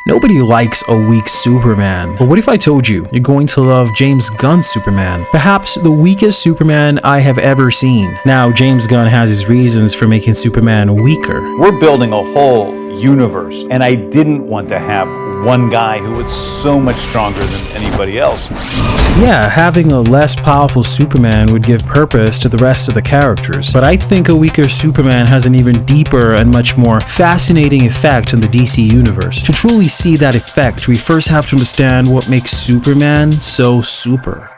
Nobody likes a weak Superman. But what if I told you you're going to love James Gunn's Superman? Perhaps the weakest Superman I have ever seen. Now, James Gunn has his reasons for making Superman weaker. We're building a whole universe, and I didn't want to have one guy who was so much stronger than anybody else. Yeah, having a less powerful Superman would give purpose to the rest of the characters, but I think a weaker Superman has an even deeper and much more fascinating effect on the DC universe. To truly see that effect, we first have to understand what makes Superman so super.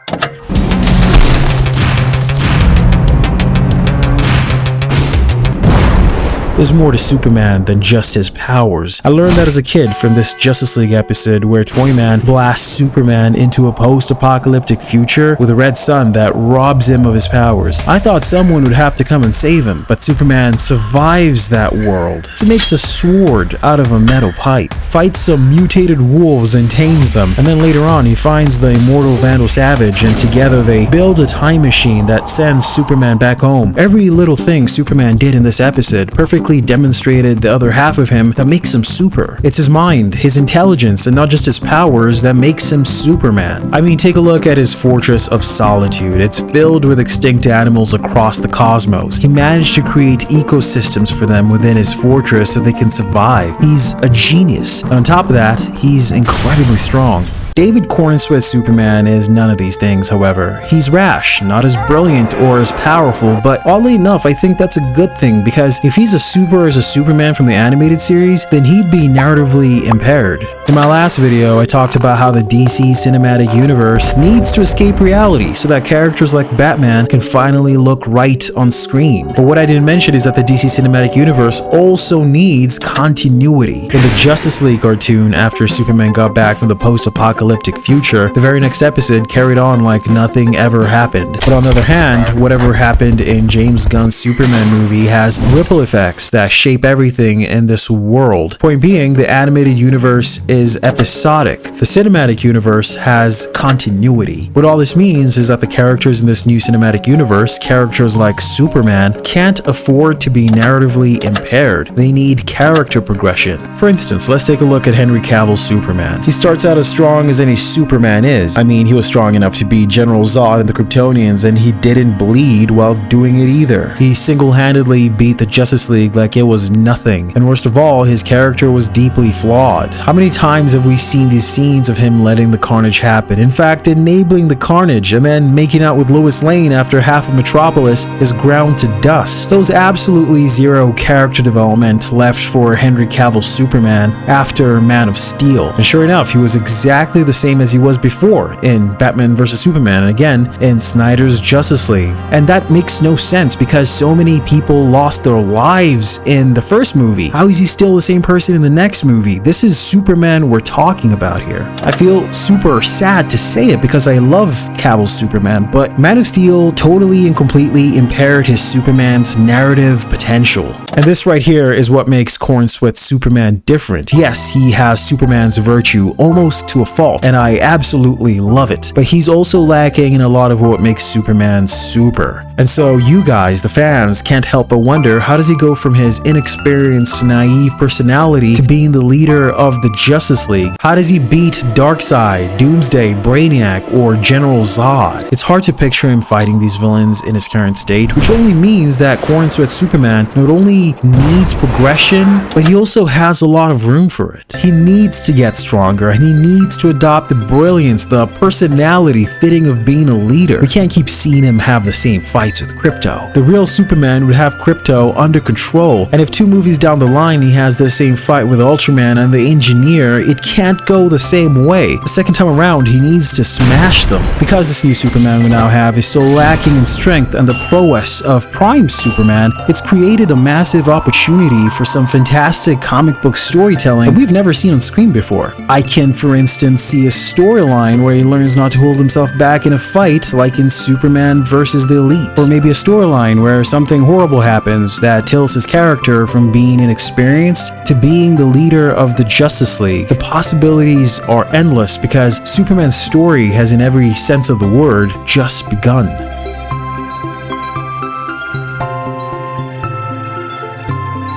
There's more to Superman than just his powers. I learned that as a kid from this Justice League episode where Toyman blasts Superman into a post-apocalyptic future with a red sun that robs him of his powers. I thought someone would have to come and save him, but Superman survives that world. He makes a sword out of a metal pipe, fights some mutated wolves and tames them, and then later on he finds the immortal Vandal Savage and together they build a time machine that sends Superman back home. Every little thing Superman did in this episode perfectly demonstrated the other half of him that makes him super. It's his mind, his intelligence, and not just his powers that makes him Superman. I mean, take a look at his Fortress of Solitude. It's filled with extinct animals across the cosmos. He managed to create ecosystems for them within his fortress so they can survive. He's a genius. And on top of that, he's incredibly strong. David Corenswet's Superman is none of these things, however. He's rash, not as brilliant or as powerful, but oddly enough, I think that's a good thing because if he's as super as a Superman from the animated series, then he'd be narratively impaired. In my last video, I talked about how the DC cinematic universe needs to escape reality so that characters like Batman can finally look right on screen. But what I didn't mention is that the DC cinematic universe also needs continuity. In the Justice League cartoon, after Superman got back from the post-apocalyptic future, the very next episode carried on like nothing ever happened. But on the other hand, whatever happened in James Gunn's Superman movie has ripple effects that shape everything in this world. Point being, the animated universe is episodic. The cinematic universe has continuity. What all this means is that the characters in this new cinematic universe, characters like Superman, can't afford to be narratively impaired. They need character progression. For instance, let's take a look at Henry Cavill's Superman. He starts out as strong as any Superman is. I mean, he was strong enough to beat General Zod and the Kryptonians, and he didn't bleed while doing it either. He single-handedly beat the Justice League like it was nothing. And worst of all, his character was deeply flawed. How many times have we seen these scenes of him letting the carnage happen? In fact, enabling the carnage and then making out with Lois Lane after half of Metropolis is ground to dust. There was absolutely zero character development left for Henry Cavill's Superman after Man of Steel. And sure enough, he was exactly the same as he was before in Batman vs Superman and again in Snyder's Justice League. And that makes no sense because so many people lost their lives in the first movie. How is he still the same person in the next movie? This is Superman we're talking about here. I feel super sad to say it because I love Cavill's Superman, but Man of Steel totally and completely impaired his Superman's narrative potential. And this right here is what makes Corenswet's Superman different. Yes, he has Superman's virtue almost to a fault, and I absolutely love it. But he's also lacking in a lot of what makes Superman super. And so you guys, the fans, can't help but wonder, how does he go from his inexperienced, naive personality to being the leader of the Justice League? How does he beat Darkseid, Doomsday, Brainiac, or General Zod? It's hard to picture him fighting these villains in his current state, which only means that Corenswet's Superman not only needs progression, but he also has a lot of room for it. He needs to get stronger, and he needs to adopt the brilliance, the personality fitting of being a leader. We can't keep seeing him have the same fights with Krypto. The real Superman would have Krypto under control, and if 2 movies down the line he has the same fight with Ultraman and the Engineer, it can't go the same way. The second time around, he needs to smash them. Because this new Superman we now have is so lacking in strength and the prowess of Prime Superman, it's created a massive opportunity for some fantastic comic book storytelling that we've never seen on screen before. I can, for instance, see a storyline where he learns not to hold himself back in a fight like in Superman vs. the Elite. Or maybe a storyline where something horrible happens that tilts his character from being inexperienced to being the leader of the Justice League. The possibilities are endless because Superman's story has, in every sense of the word, just begun.